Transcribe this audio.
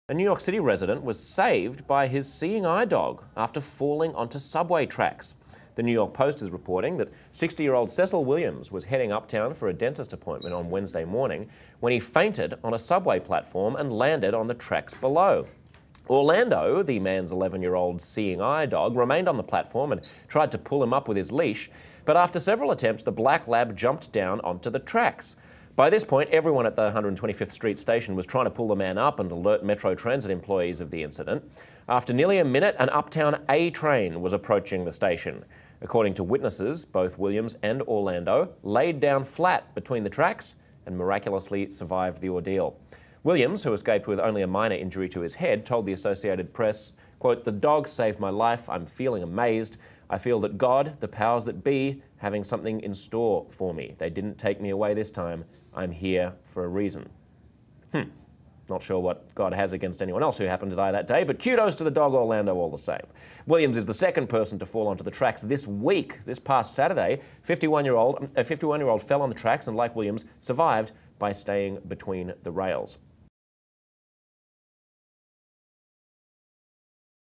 A New York City resident was saved by his seeing eye dog after falling onto subway tracks. The New York Post is reporting that 60-year-old Cecil Williams was heading uptown for a dentist appointment on Wednesday morning when he fainted on a subway platform and landed on the tracks below. Orlando, the man's 11-year-old seeing eye dog, remained on the platform and tried to pull him up with his leash, but after several attempts, the black lab jumped down onto the tracks. By this point, everyone at the 125th Street station was trying to pull the man up and alert Metro Transit employees of the incident. After nearly a minute, an Uptown A train was approaching the station. According to witnesses, both Williams and Orlando laid down flat between the tracks and miraculously survived the ordeal. Williams, who escaped with only a minor injury to his head, told the Associated Press, quote, "The dog saved my life. I'm feeling amazed. I feel that God, the powers that be, having something in store for me. They didn't take me away this time. I'm here for a reason." Not sure what God has against anyone else who happened to die that day, but kudos to the dog Orlando all the same. Williams is the second person to fall onto the tracks this week. This past Saturday, a 51-year-old fell on the tracks and, like Williams, survived by staying between the rails.